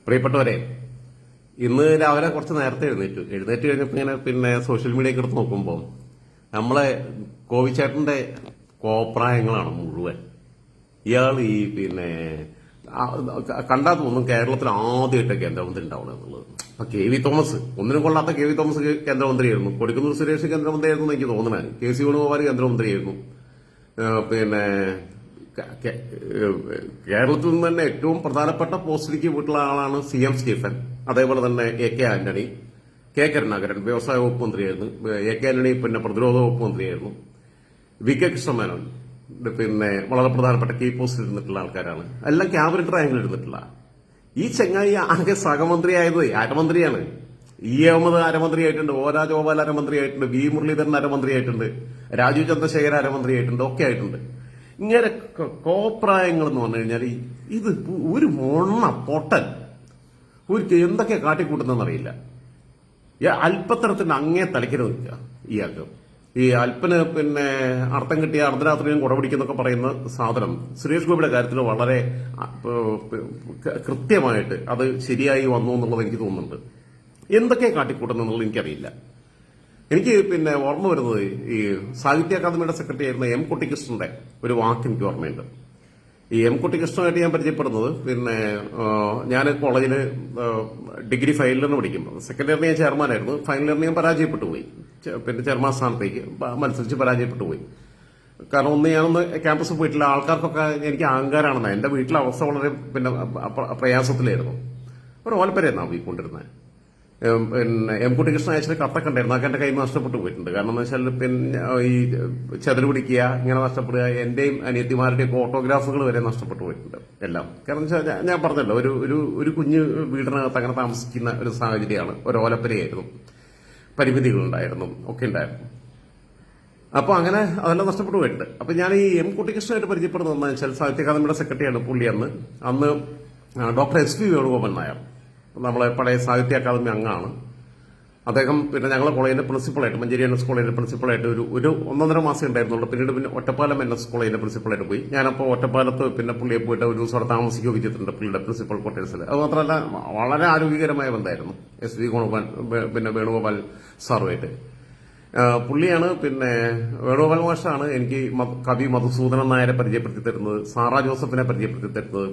പ്രിയപ്പെട്ടവരെ, ഇന്ന് രാവിലെ കുറച്ച് നേരത്തെ എഴുന്നേറ്റ് കഴിഞ്ഞപ്പോൾ ഇങ്ങനെ സോഷ്യൽ മീഡിയയൊക്കെ എടുത്ത് നോക്കുമ്പോൾ നമ്മളെ കോവിച്ചേട്ടന്റെ കോപ്രായങ്ങളാണ് മുഴുവൻ. ഇയാൾ കണ്ടാൽ തോന്നും കേരളത്തിൽ ആദ്യമായിട്ട് കേന്ദ്രമന്ത്രി ഉണ്ടാവണം എന്നുള്ളത്. അപ്പൊ KV തോമസ്, ഒന്നിനും കൊള്ളാത്ത KV തോമസ് കേന്ദ്രമന്ത്രിയായിരുന്നു. കൊടിക്കുന്നിൽ സുരേഷ് കേന്ദ്രമന്ത്രിയായിരുന്നു എനിക്ക് തോന്നുന്നത്. KC വേണുഗോപാൽ കേന്ദ്രമന്ത്രിയായിരുന്നു. കേരളത്തിൽ നിന്ന് തന്നെ ഏറ്റവും പ്രധാനപ്പെട്ട പോസ്റ്റിലേക്ക് പോയിട്ടുള്ള ആളാണ് CM സ്റ്റീഫൻ. അതേപോലെ തന്നെ AK ആന്റണി, കരുണാകരൻ വ്യവസായ വകുപ്പ് മന്ത്രിയായിരുന്നു. AK ആന്റണി പ്രതിരോധ വകുപ്പ് മന്ത്രിയായിരുന്നു. VK കൃഷ്ണമേനോൻ വളരെ പ്രധാനപ്പെട്ട കീ പോസ്റ്റിൽ ഇരുന്നിട്ടുള്ള ആൾക്കാരാണ്. എല്ലാം ക്യാബിനറ്റ് റാങ്കിൽ ഇരുന്നിട്ടുള്ള ഈ ചെങ്ങായി ആകെ സഹമന്ത്രിയായത് അരമന്ത്രിയാണ്. അഹമ്മദ് അരമന്ത്രിയായിട്ടുണ്ട്, രാജഗോപാൽ അരമന്ത്രിയായിട്ടുണ്ട്, മുരളീധരൻ അരമന്ത്രിയായിട്ടുണ്ട്, രാജീവ് ചന്ദ്രശേഖര അരമന്ത്രിയായിട്ടുണ്ട്, ഒക്കെ ആയിട്ടുണ്ട്. ഇങ്ങനെ കോപ്രായങ്ങൾ എന്ന് പറഞ്ഞു കഴിഞ്ഞാൽ ഇത് ഒരു പൊട്ടൻ എന്തൊക്കെ കാട്ടിക്കൂട്ടുന്നറിയില്ല. അല്പത്തരത്തിന് അങ്ങേ തലയ്ക്കരുത് നിൽക്കുക ഇയാൾക്ക്. ഈ അല്പന് അർത്ഥം കിട്ടിയ അർദ്ധരാത്രിയും കുടപിടിക്കുന്നൊക്കെ പറയുന്ന സാധനം സുരേഷ് ഗോപിയുടെ കാര്യത്തിൽ വളരെ കൃത്യമായിട്ട് അത് ശരിയായി വന്നു എന്നുള്ളത് എനിക്ക് തോന്നുന്നുണ്ട്. എന്തൊക്കെ കാട്ടിക്കൂട്ടുന്നുള്ളത് എനിക്കറിയില്ല. എനിക്ക് ഓർമ്മ വരുന്നത് ഈ സാഹിത്യ അക്കാദമിയുടെ സെക്രട്ടറി ആയിരുന്ന M കുട്ടിക്കൃഷ്ണന്റെ ഒരു വാക്ക് എനിക്ക് ഓർമ്മയുണ്ട്. ഈ M കുട്ടിക്കൃഷ്ണനായിട്ട് ഞാൻ പരിചയപ്പെടുന്നത് ഞാൻ കോളേജിൽ ഡിഗ്രി ഫൈനൽ ഇയറിന് പഠിക്കുമ്പോൾ സെക്കൻഡ് ഇയറിന് ഞാൻ ചെയർമാനായിരുന്നു. ഫൈനൽ ഇയറിന് ഞാൻ പരാജയപ്പെട്ടു പോയി. ചെയർമാൻ സ്ഥാനത്തേക്ക് മത്സരിച്ച് പരാജയപ്പെട്ടു പോയി. കാരണം ഞാനൊന്ന് ക്യാമ്പസിൽ പോയിട്ടില്ല. ആൾക്കാർക്കൊക്കെ എനിക്ക് അഹങ്കാരമാണെന്ന്. എന്റെ വീട്ടിലെ അവസ്ഥ വളരെ പ്രയാസത്തിലായിരുന്നു. ഒരു ഓലപ്പരയെന്നാണ് പോയിക്കൊണ്ടിരുന്നത്. M കുട്ടിക്കൃഷ്ണൻ അയച്ചത് കത്തൊക്കെ ഉണ്ടായിരുന്നു. അതൊക്കെ എന്റെ കയ്യിൽ നഷ്ടപ്പെട്ടു പോയിട്ടുണ്ട്. കാരണം എന്ന് വെച്ചാൽ ഈ ചെതല് പിടിക്കുക, ഇങ്ങനെ നഷ്ടപ്പെടുക, എന്റെയും അനിയത്തിമാരുടെയും ഓട്ടോഗ്രാഫുകൾ വരെ നഷ്ടപ്പെട്ടു പോയിട്ടുണ്ട് എല്ലാം. കാരണം വെച്ചാൽ ഞാൻ പറഞ്ഞല്ലോ, ഒരു കുഞ്ഞ് വീടിനകത്ത് അങ്ങനെ താമസിക്കുന്ന ഒരു സാഹചര്യമാണ്. ഒരു ഓലപ്പരയായിരുന്നു, പരിമിതികളുണ്ടായിരുന്നു, ഒക്കെ ഉണ്ടായിരുന്നു. അപ്പൊ അങ്ങനെ അതെല്ലാം നഷ്ടപ്പെട്ടു പോയിട്ടുണ്ട്. അപ്പൊ ഞാൻ ഈ M കുട്ടിക്കൃഷ്ണനായിട്ട് പരിചയപ്പെടുന്നത് എന്താണെന്ന് വെച്ചാൽ സാഹിത്യ അക്കാദമിയുടെ സെക്രട്ടറിയാണ് പുള്ളി. അന്ന് ഡോക്ടർ SP വേണുഗോപാൽ നായർ, നമ്മളെ പഴയ സാഹിത്യ അക്കാദമി അംഗമാണ് അദ്ദേഹം. ഞങ്ങളെ കോളേജിന്റെ പ്രിൻസിപ്പളായിട്ട്, മഞ്ചേരി NS കോളേജിന്റെ പ്രിൻസിപ്പളായിട്ട് ഒരു 1.5 മാസം ഉണ്ടായിരുന്നുള്ളൂ. പിന്നീട് ഒറ്റപ്പാലം NS കോളേജിന്റെ പ്രിൻസിപ്പളായിട്ട് പോയി. ഞാനപ്പോൾ ഒറ്റപ്പാലത്ത് പുള്ളിയെ പോയിട്ട് ഒരു ദിവസം അവിടെ താമസിക്കുകയൊക്കെ ചെയ്തിട്ടുണ്ട് പുള്ളിയുടെ പ്രിൻസിപ്പൽ ക്വാർട്ടേഴ്സിൽ. അത് മാത്രമല്ല വളരെ ആരോഗ്യകരമായ ബന്ധമായിരുന്നു SP വേണുഗോപാൽ സാറുമായിട്ട്. പുള്ളിയാണ് വേണുഗോപാൽ മാഷാണ് എനിക്ക് കവി മധുസൂദനൻ നായരെ പരിചയപ്പെടുത്തി തരുന്നത്, സാറാ ജോസഫിനെ പരിചയപ്പെടുത്തി തരുന്നത്.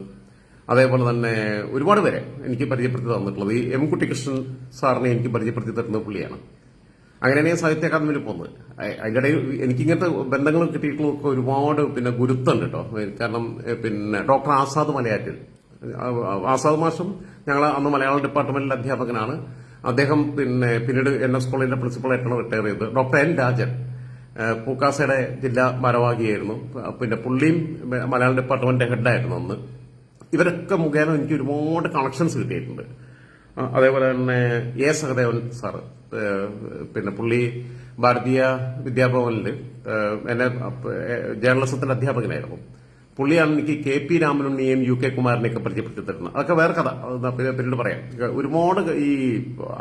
അതേപോലെ തന്നെ ഒരുപാട് പേരെ എനിക്ക് പരിചയപ്പെടുത്തി തന്നിട്ടുള്ളത് ഈ M കുട്ടിക്കൃഷ്ണൻ സാറിനെ എനിക്ക് പരിചയപ്പെടുത്തി തരുന്നത് പുള്ളിയാണ്. അങ്ങനെയാണ് ഞാൻ സാഹിത്യ അക്കാദമിയിൽ പോകുന്നത്. അതിൻ്റെ ഇടയിൽ എനിക്കിങ്ങനത്തെ ബന്ധങ്ങൾ കിട്ടിയിട്ടുള്ളതൊക്കെ ഒരുപാട് ഗുരുത്വമുണ്ട് കേട്ടോ. കാരണം ഡോക്ടർ ആസാദ് മലയാറ്റിൽ, ആസാദ് മാഷും ഞങ്ങൾ അന്ന് മലയാളം ഡിപ്പാർട്ട്മെന്റിലെ അധ്യാപകനാണ്. അദ്ദേഹം പിന്നീട് NS കോളേജിന്റെ പ്രിൻസിപ്പളായിട്ടാണ് റിട്ടയർ ചെയ്തത്. ഡോക്ടർ N രാജൻ പൂക്കാസയുടെ ജില്ലാ ഭാരവാഹിയായിരുന്നു. പുള്ളിയും മലയാളം ഡിപ്പാർട്ട്മെന്റിന്റെ ഹെഡായിരുന്നു അന്ന്. ഇവരൊക്കെ മുഖേന എനിക്ക് ഒരുപാട് കണക്ഷൻസ് കിട്ടിയിട്ടുണ്ട്. അതേപോലെ തന്നെ സഹദേവൻ സാറ്, പുള്ളി ഭാരതീയ വിദ്യാഭവനിൽ എന്നെ ജേർണലിസത്തിന്റെ അധ്യാപകനായിരുന്നു. പുള്ളിയാണ് എനിക്ക് KP രാമനുണ്ണിയെയും UK കുമാരനെയൊക്കെ പരിചയപ്പെടുത്തി തരുന്നത്. അതൊക്കെ വേറെ കഥ, പിന്നീട് പറയാം. ഒരുപാട് ഈ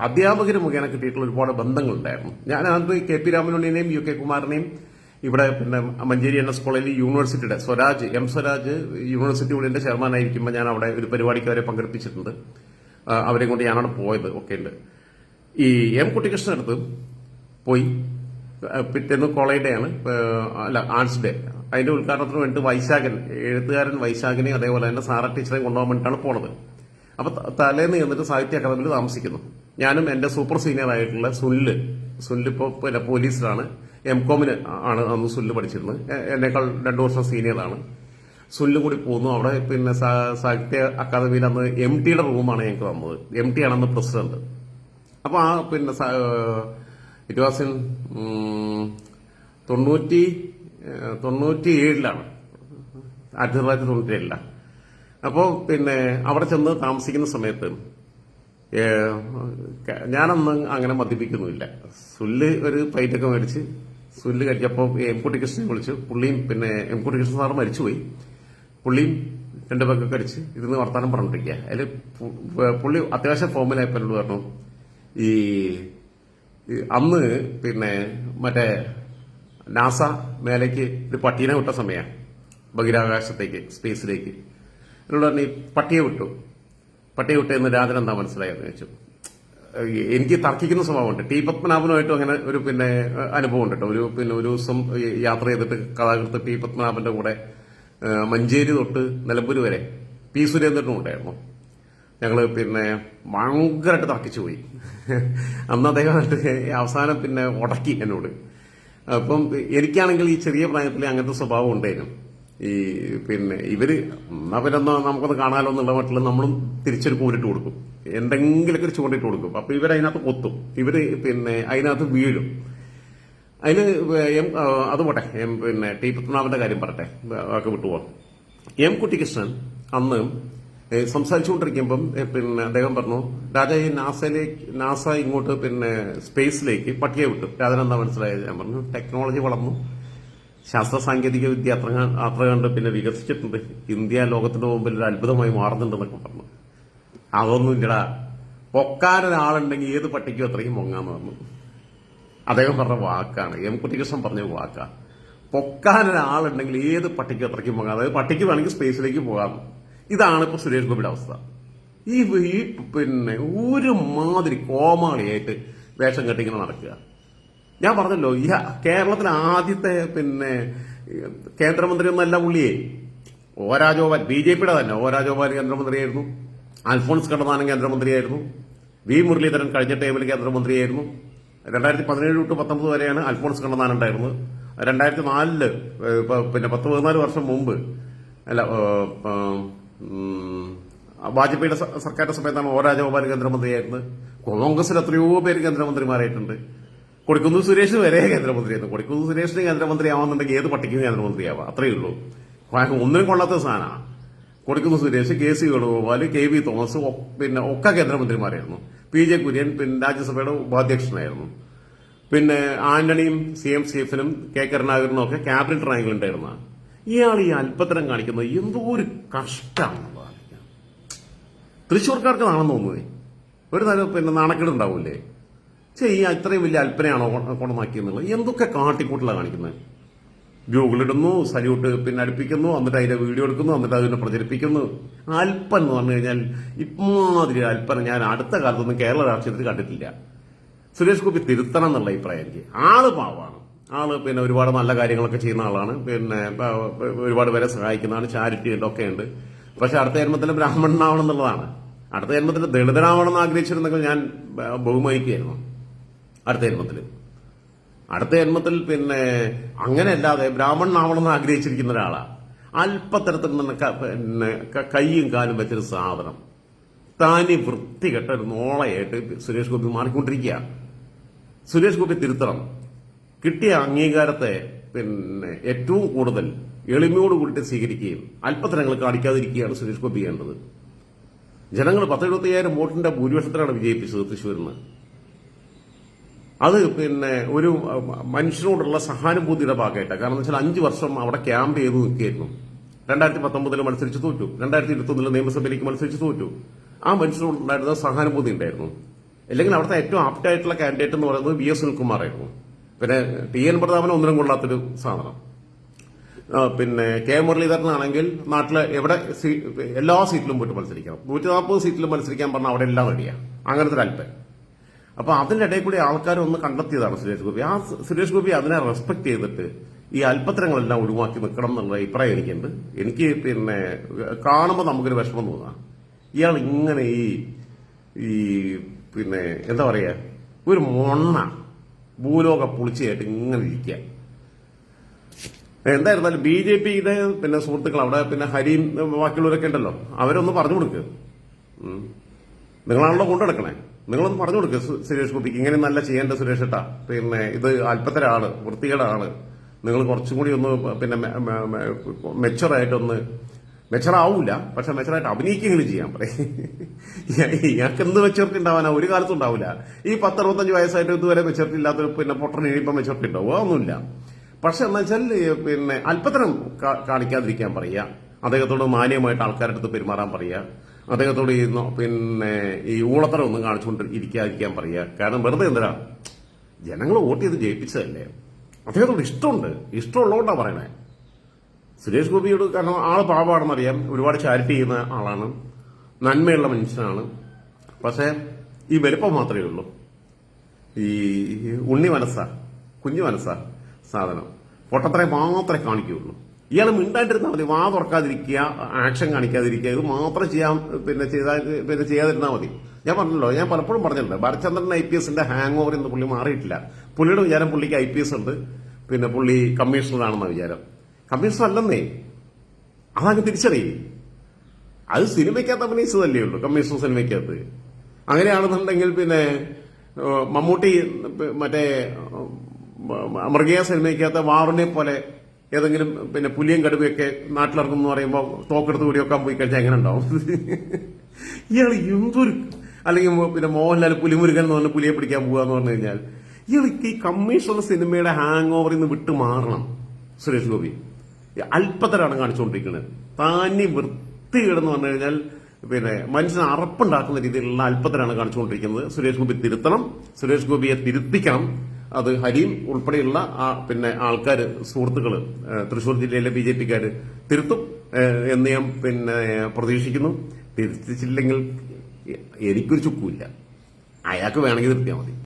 അധ്യാപകർ മുഖേന കിട്ടിയിട്ടുള്ള ഒരുപാട് ബന്ധങ്ങളുണ്ടായിരുന്നു. ഞാൻ അത് KP രാമനുണ്ണിയെയും UK കുമാരനെയും ഇവിടെ മഞ്ചേരി NS കോളേജിൽ യൂണിവേഴ്സിറ്റിയുടെ M സ്വരാജ് യൂണിവേഴ്സിറ്റി യൂണിയന്റെ ചെയർമാനായിരിക്കുമ്പോൾ ഞാൻ അവിടെ ഒരു പരിപാടിക്ക് അവരെ പങ്കെടുപ്പിച്ചിട്ടുണ്ട്. അവരെ കൊണ്ട് ഞാനവിടെ പോയത് ഒക്കെ ഉണ്ട്. ഈ M കുട്ടിക്കൃഷ്ണൻ അടുത്ത് പോയി പിറ്റേന്ന് കോളേജ് ഡേ ആണ്, അല്ല ആർട്സ് ഡേ. അതിന്റെ ഉദ്ഘാടനത്തിന് വേണ്ടി എഴുത്തുകാരൻ വൈശാഖിനെയും അതേപോലെ തന്നെ സാറ ടീച്ചറെയും കൊണ്ടുപോകാൻ വേണ്ടിയിട്ടാണ് പോണത്. അപ്പൊ തലേന്ന് ചെന്നിട്ട് സാഹിത്യ അക്കാദമിയിൽ താമസിക്കുന്നു. ഞാനും എന്റെ സൂപ്പർ സീനിയർ ആയിട്ടുള്ള സുനിൽ ഇപ്പോ പോലീസിലാണ്. MCOM-ന് ആണ് അന്ന് സുനിൽ പഠിച്ചിരുന്നത്. എന്നേക്കാൾ 2 വർഷം സീനിയറാണ്. സുനിലും കൂടി പോകുന്നു. അവിടെ സാഹിത്യ അക്കാദമിയിൽ അന്ന് MTയുടെ റൂമാണ് ഞങ്ങൾക്ക് തന്നത്. MT ആണ് അന്ന് പ്രസിഡന്റ്. അപ്പൊ ആ ഇറ്റ് വാസ് ഇൻ 97-ലാണ്, 1997-ലാണ്. അപ്പോ അവിടെ ചെന്ന് താമസിക്കുന്ന സമയത്ത് ഞാനന്ന് അങ്ങനെ മദ്യപിക്കുന്നുമില്ല. സുല്ല് ഒരു ഫൈറ്റൊക്കെ മേടിച്ച് സുല്ല് കഴിച്ചപ്പോൾ M കുട്ടിക്കൃഷ്ണനെ വിളിച്ചു. പുള്ളിയും M കുട്ടിക്കൃഷ്ണൻ സാറ് മരിച്ചുപോയി. പുള്ളിയും 2 പേർക്കൊക്കെ അടിച്ച് ഇരുന്ന് വർത്താനം പറഞ്ഞിരിക്കുക. അതിൽ പുള്ളി അത്യാവശ്യം ഫോമിലായപ്പോൾ എന്നോട് പറഞ്ഞു, ഈ അന്ന് മറ്റേ നാസ മേലേക്ക് ഒരു പട്ടീനെ വിട്ട സമയമാണ്, ബഹിരാകാശത്തേക്ക്, സ്പേസിലേക്ക്. എന്നോട് പറഞ്ഞു ഈ പട്ടിയെ വിട്ടു. പട്ടിക വിട്ടതെന്ന് രാജൻ എന്താ മനസ്സിലായെന്ന് ചോദിച്ചു. എനിക്ക് തർക്കിക്കുന്ന സ്വഭാവമുണ്ട്. ടി പത്മനാഭനുമായിട്ടും അങ്ങനെ ഒരു അനുഭവം ഉണ്ട് കേട്ടോ. ഒരു ദിവസം യാത്ര ചെയ്തിട്ട് കഥാകൃത്ത് ടി പത്മനാഭന്റെ കൂടെ മഞ്ചേരി തൊട്ട് നിലമ്പൂർ വരെ പി സുരേന്ദ്രനും ഉണ്ടായിരുന്നു. ഞങ്ങള് ഭയങ്കരമായിട്ട് തർക്കിച്ചു പോയി. അന്ന് അദ്ദേഹം അവസാനം ഉടക്കി എന്നോട്. അപ്പം എനിക്കാണെങ്കിൽ ഈ ചെറിയ പ്രായത്തിൽ അങ്ങനത്തെ സ്വഭാവം ഉണ്ടായിരുന്നു. ഈ ഇവര് എന്നാ നമുക്കൊന്ന് കാണാലോ എന്നുള്ള മട്ടിൽ നമ്മളും തിരിച്ചൊരു കൂരിട്ട് കൊടുക്കും, എന്തെങ്കിലുമൊക്കെ ഒരു ചൂണ്ടിട്ട് കൊടുക്കും. അപ്പൊ ഇവരതിനകത്ത് കൊത്തും, ഇവര് അതിനകത്ത് വീഴും. അതിന് അത് പോട്ടെ, ടി പത്മനാഭന്റെ കാര്യം പറട്ടെ, ഒക്കെ വിട്ടുപോകാം. എം കുട്ടിക്കൃഷ്ണൻ അന്ന് സംസാരിച്ചുകൊണ്ടിരിക്കുമ്പം അദ്ദേഹം പറഞ്ഞു, രാജ ഈ നാസ ഇങ്ങോട്ട് സ്പേസിലേക്ക് പട്ടിക വിട്ടു. രാജനെന്താ മനസ്സിലായത്? ഞാൻ പറഞ്ഞു, ടെക്നോളജി വളർന്നു, ശാസ്ത്ര സാങ്കേതിക വിദ്യ അത്ര കണ്ട് വികസിച്ചിട്ടുണ്ട്, ഇന്ത്യ ലോകത്തിന്റെ മുമ്പിൽ ഒരു അത്ഭുതമായി മാറുന്നുണ്ടെന്നൊക്കെ പറഞ്ഞു. അതൊന്നുമില്ലടാ, പൊക്കാനൊരാളുണ്ടെങ്കിൽ ഏത് പട്ടിക്കും അത്രയും പൊങ്ങാന്ന് പറഞ്ഞു. അദ്ദേഹം പറഞ്ഞ വാക്കാണ്, എം കുട്ടിക്കൃഷ്ണൻ പറഞ്ഞ വാക്കാ. പൊക്കാനൊരാളുണ്ടെങ്കിൽ ഏത് പട്ടിക്കും അത്രയ്ക്കും പൊങ്ങാം, അതായത് പട്ടിക്ക് വേണമെങ്കിൽ സ്പേസിലേക്ക് പോകാം. ഇതാണ് ഇപ്പൊ സുരേഷ് ഗോപിയുടെ അവസ്ഥ. ഈ ഒരു മാതിരി കോമാളിയായിട്ട് വേഷം കെട്ടിങ്ങനെ നടക്കുക. ഞാൻ പറഞ്ഞല്ലോ, ഈ കേരളത്തിലെ ആദ്യത്തെ കേന്ദ്രമന്ത്രി ഒന്നല്ല പുള്ളിയെ. ഒ രാജഗോപാൽ, ബിജെപിയുടെ തന്നെ ഒ രാജഗോപാൽ കേന്ദ്രമന്ത്രിയായിരുന്നു, അൽഫോൺസ് കണ്ണന്താനം കേന്ദ്രമന്ത്രിയായിരുന്നു, വി മുരളീധരൻ കഴിഞ്ഞ ടൈമിൽ കേന്ദ്രമന്ത്രിയായിരുന്നു. 2017 തൊട്ട് 2019 വരെയാണ് അൽഫോൺസ് കണ്ണന്താനം ഉണ്ടായിരുന്നത്. 2004 10-14 വർഷം മുമ്പ് വാജ്പേയിയുടെ സർക്കാരിന്റെ സമയത്താണ് ഒ രാജഗോപാൽ കേന്ദ്രമന്ത്രിയായിരുന്നത്. കോൺഗ്രസിൽ എത്രയോ പേര് കേന്ദ്രമന്ത്രിമാരായിട്ടുണ്ട്. കൊടിക്കുന്നിൽ സുരേഷ് വരെ കേന്ദ്രമന്ത്രിയായിരുന്നു. കൊടിക്കുന്നിൽ സുരേഷിന് കേന്ദ്രമന്ത്രി ആവുന്നുണ്ടെങ്കിൽ ഏത് പട്ടിക്കും കേന്ദ്രമന്ത്രിയാവാം, അത്രയേ ഉള്ളൂ. ഒന്നിനും കൊള്ളാത്ത സാധനമാണ്. Kodikunnil Suresh, K C Venugopal, K V Thomas ഒക്കെ കേന്ദ്രമന്ത്രിമാരായിരുന്നു. പി ജെ കുര്യൻ രാജ്യസഭയുടെ ഉപാധ്യക്ഷനായിരുന്നു. ആന്റണിയും CM സ്റ്റീഫനും കെ കരുണാകരനും ഒക്കെ ക്യാബിനറ്റ് റാങ്കിൽ ഉണ്ടായിരുന്ന ഇയാൾ ഈ അല്പത്തരം കാണിക്കുന്നത് എന്തോ ഒരു കഷ്ടമാണെന്നുള്ളതാണ്. തൃശ്ശൂർക്കാർക്ക് നാണെന്ന് തോന്നുന്നേ, ഒരു തരം നാണക്കേടുണ്ടാവൂലേ? ഈ ഇത്രയും വലിയ അല്പനയാണോ കൊണ്ടുവന്നാക്കിയെന്നുള്ളത്? എന്തൊക്കെ കാട്ടിക്കൂട്ടിലാണ് കാണിക്കുന്നത്. ഗൂഗിളിടുന്നു, സല്യൂട്ട് അടുപ്പിക്കുന്നു, എന്നിട്ട് അതിന്റെ വീഡിയോ എടുക്കുന്നു, എന്നിട്ട് അതിനെ പ്രചരിപ്പിക്കുന്നു. അല്പൻ എന്ന് പറഞ്ഞു കഴിഞ്ഞാൽ ഇമാതിരി അല്പന ഞാൻ അടുത്ത കാലത്തൊന്നും കേരള രാഷ്ട്രീയത്തിൽ കണ്ടിട്ടില്ല. സുരേഷ് ഗോപി തിരുത്തണം എന്നുള്ള അഭിപ്രായം എനിക്ക്. ആള് പാവാണ്, ആള് ഒരുപാട് നല്ല കാര്യങ്ങളൊക്കെ ചെയ്യുന്ന ആളാണ്, ഒരുപാട് പേരെ സഹായിക്കുന്നതാണ്, ചാരിറ്റി ഒക്കെ ഉണ്ട്. പക്ഷെ അടുത്ത ജന്മത്തിൽ ബ്രാഹ്മണനാവണം എന്നുള്ളതാണ്. അടുത്ത ജന്മത്തിൽ ദളിതനാവണമെന്ന് ആഗ്രഹിച്ചിരുന്നെങ്കിൽ ഞാൻ ബഹുമാനിക്കുകയായിരുന്നു. അടുത്ത ജന്മത്തിൽ അങ്ങനെയല്ലാതെ ബ്രാഹ്മണനാവണമെന്ന് ആഗ്രഹിച്ചിരിക്കുന്ന ഒരാളാ. അല്പത്തരത്തിൽ നിന്ന് കൈയും കാലും വെച്ചൊരു സാധനം താനി വൃത്തികെട്ട ഒരു നോളയായിട്ട് സുരേഷ് ഗോപി മാറിക്കൊണ്ടിരിക്കുക. സുരേഷ് ഗോപി തിരുത്തണം. കിട്ടിയ അംഗീകാരത്തെ ഏറ്റവും കൂടുതൽ എളിമയോട് കൂടിയിട്ട് സ്വീകരിക്കുകയും അല്പത്തരങ്ങൾ കാണിക്കാതിരിക്കുകയാണ് സുരേഷ് ഗോപി ചെയ്യേണ്ടത്. ജനങ്ങൾ 10-75,000 വോട്ടിന്റെ ഭൂരിപക്ഷത്തിലാണ് വിജയിപ്പിച്ചത് തൃശ്ശൂരിൽ നിന്ന്. അത് ഒരു മനുഷ്യനോടുള്ള സഹാനുഭൂതിയുടെ ഭാഗമായിട്ടാണ്. കാരണം എന്ന് വെച്ചാൽ 5 വർഷം അവിടെ ക്യാമ്പ് ചെയ്ത് നിൽക്കുകയായിരുന്നു. 2019 മത്സരിച്ച് തോറ്റു, 2021 നിയമസഭയിലേക്ക് മത്സരിച്ച് തോറ്റു. ആ മനുഷ്യനോടുണ്ടായിരുന്ന സഹാനുഭൂതി ഉണ്ടായിരുന്നു. അല്ലെങ്കിൽ അവിടുത്തെ ഏറ്റവും ആപ്റ്റായിട്ടുള്ള കാൻഡിഡേറ്റ് എന്ന് പറയുന്നത് VS സുനിൽകുമാറായിരുന്നു. TN പ്രതാപന് ഒന്നിനും കൊള്ളാത്തൊരു സാധനം. കെ മുരളീധരനാണെങ്കിൽ നാട്ടിലെ എല്ലാ സീറ്റിലും പോയിട്ട് മത്സരിക്കണം. 140 സീറ്റിലും മത്സരിക്കാൻ പറഞ്ഞാൽ അവിടെ എല്ലാം റെഡിയാണ്. അങ്ങനത്തെ ഒരു അല്പൻ. അപ്പൊ അതിന്റെ ഇടയിൽ കൂടി ആൾക്കാർ ഒന്ന് കണ്ടെത്തിയതാണ് സുരേഷ് ഗോപി. ആ സുരേഷ് ഗോപി അതിനെ റെസ്പെക്ട് ചെയ്തിട്ട് ഈ അല്പത്തരങ്ങളെല്ലാം ഒഴിവാക്കി നിൽക്കണം എന്നുള്ള അഭിപ്രായം എനിക്കുണ്ട്. എനിക്ക് കാണുമ്പോൾ നമുക്കൊരു വിഷമം തോന്നാം. ഇയാൾ ഇങ്ങനെ ഈ എന്താ പറയാ, ഒരു മൊണ്ണ ഭൂലോക പുളിച്ചയായിട്ട് ഇങ്ങനെ ഇരിക്കുക. എന്തായിരുന്നാലും BJPയുടെ സുഹൃത്തുക്കൾ അവിടെ ഹരിയും ബാക്കിയുള്ളവരൊക്കെ ഉണ്ടല്ലോ, അവരൊന്ന് പറഞ്ഞു കൊടുക്കുക. നിങ്ങളാണല്ലോ കൊണ്ടുനടക്കണേ, നിങ്ങളൊന്ന് പറഞ്ഞു കൊടുക്കുക സുരേഷ് ഗോപിക്ക്, ഇങ്ങനെ നല്ല ചെയ്യേണ്ട സുരേഷ് ഏട്ടാ, ഇത് അല്പത്തരാണ്, വൃത്തികേടാണ്, നിങ്ങൾ കുറച്ചും കൂടി ഒന്ന് മെച്ചറായിട്ടൊന്ന്, മെച്ചറാവൂല പക്ഷെ മെച്ചറായിട്ട് അഭിനയിക്കെങ്കിലും ചെയ്യാൻ പറയും. ഇയാൾക്ക് എന്ത് മെച്ചോറിറ്റി ഉണ്ടാവാനാ? ഒരു കാലത്തും ഉണ്ടാവില്ല. ഈ 10-65 വയസ്സായിട്ട് ഇതുവരെ മെച്ചോറിറ്റി ഇല്ലാത്തൊരു പൊട്ടൻ ഇനിയിപ്പം മെച്ചോറിറ്റി ഉണ്ടാവും, അതൊന്നുമില്ല. പക്ഷെ എന്താ വെച്ചാൽ അല്പത്തരം കാണിക്കാതിരിക്കാൻ പറയുക, അദ്ദേഹത്തോട് മാന്യമായിട്ട് ആൾക്കാരുടെ അടുത്ത് പെരുമാറാൻ പറയുക, അദ്ദേഹത്തോട് ഈ ഊളത്തരം ഒന്നും കാണിച്ചുകൊണ്ട് ഇരിക്കാതിരിക്കാൻ പറയുക. കാരണം വെറുതെ എന്തിനാ, ജനങ്ങൾ വോട്ട് ചെയ്ത് ജയിപ്പിച്ചതല്ലേ. അദ്ദേഹത്തോട് ഇഷ്ടമുണ്ട്, ഇഷ്ടമുള്ളതുകൊണ്ടാണ് പറയണേ. സുരേഷ് ഗോപിയോട് കാരണം ആള് പാവമാണെന്നറിയാം, ഒരുപാട് ചാരിറ്റി ചെയ്യുന്ന ആളാണ്, നന്മയുള്ള മനുഷ്യനാണ്. പക്ഷെ ഈ വലിപ്പം മാത്രമേ ഉള്ളൂ. ഈ ഉണ്ണി മനസ്സാ, കുഞ്ഞു മനസ്സാ സാധനം. പൊട്ടത്തറെ മാത്രമേ കാണിക്കുകയുള്ളൂ. ഇയാൾ മിണ്ടാണ്ടിരുന്നാൽ മതി, വാ തുറക്കാതിരിക്കുക, ആക്ഷൻ കാണിക്കാതിരിക്കുക, ഇത് മാത്രം ചെയ്യാതിരുന്നാൽ മതി. ഞാൻ പറഞ്ഞല്ലോ, ഞാൻ പലപ്പോഴും പറഞ്ഞിട്ടുണ്ട്, ഭരചന്ദ്രൻ IPS ഹാങ് ഓവർ ഇന്ന് പുള്ളി മാറിയിട്ടില്ല. പുള്ളിയുടെ വിചാരം പുള്ളിക്ക് IPS ഉണ്ട്, പിന്നെ പുള്ളി കമ്മീഷണറാണെന്ന വിചാരം. കമ്മീഷണർ അല്ലെന്നേ, അതങ്ങ് തിരിച്ചറിയും. അത് സിനിമയ്ക്കകത്ത് അഭിനയിച്ചതല്ലേ ഉള്ളൂ, കമ്മീഷണർ സിനിമയ്ക്കകത്ത്. അങ്ങനെയാണെന്നുണ്ടെങ്കിൽ പിന്നെ മമ്മൂട്ടി മറ്റേ മൃഗീയ സിനിമയ്ക്കകത്ത് വാറിനെ പോലെ ഏതെങ്കിലും പിന്നെ പുലിയും കടുവയൊക്കെ നാട്ടിലിറങ്ങും എന്ന് പറയുമ്പോൾ തോക്കെടുത്ത് കൂടിയൊക്കെ പോയി കഴിഞ്ഞാൽ എങ്ങനെ ഉണ്ടാവും? ഇയാൾ എന്തൊരു, അല്ലെങ്കിൽ പിന്നെ മോഹൻലാൽ പുലിമുരുകൻ എന്ന് പറഞ്ഞ് പുലിയെ പിടിക്കാൻ പോകുക എന്ന് പറഞ്ഞു കഴിഞ്ഞാൽ ഇയാൾക്ക് ഈ കമ്മീഷണർ സിനിമയുടെ ഹാങ് ഓവറിൽ നിന്ന് വിട്ടു മാറണം. സുരേഷ് ഗോപി അല്പത്തരാണ് കാണിച്ചുകൊണ്ടിരിക്കുന്നത്. താനി വൃത്തികേടെന്ന് പറഞ്ഞു കഴിഞ്ഞാൽ പിന്നെ മനുഷ്യന് അറപ്പുണ്ടാക്കുന്ന രീതിയിലുള്ള അല്പത്തരാണ് കാണിച്ചുകൊണ്ടിരിക്കുന്നത്. സുരേഷ് ഗോപി തിരുത്തണം, സുരേഷ് ഗോപിയെ തിരുത്തിക്കണം. അത് ഹരീം ഉൾപ്പെടെയുള്ള പിന്നെ ആൾക്കാർ, സുഹൃത്തുക്കള്, തൃശൂർ ജില്ലയിലെ BJPക്കാര് തിരുത്തും എന്ന് ഞാൻ പിന്നെ പ്രതീക്ഷിക്കുന്നു. തിരുത്തിച്ചില്ലെങ്കിൽ എനിക്കൊരു ചുക്കുമില്ല. അയാൾക്ക് വേണമെങ്കിൽ തിരുത്തിയാൽ മതി.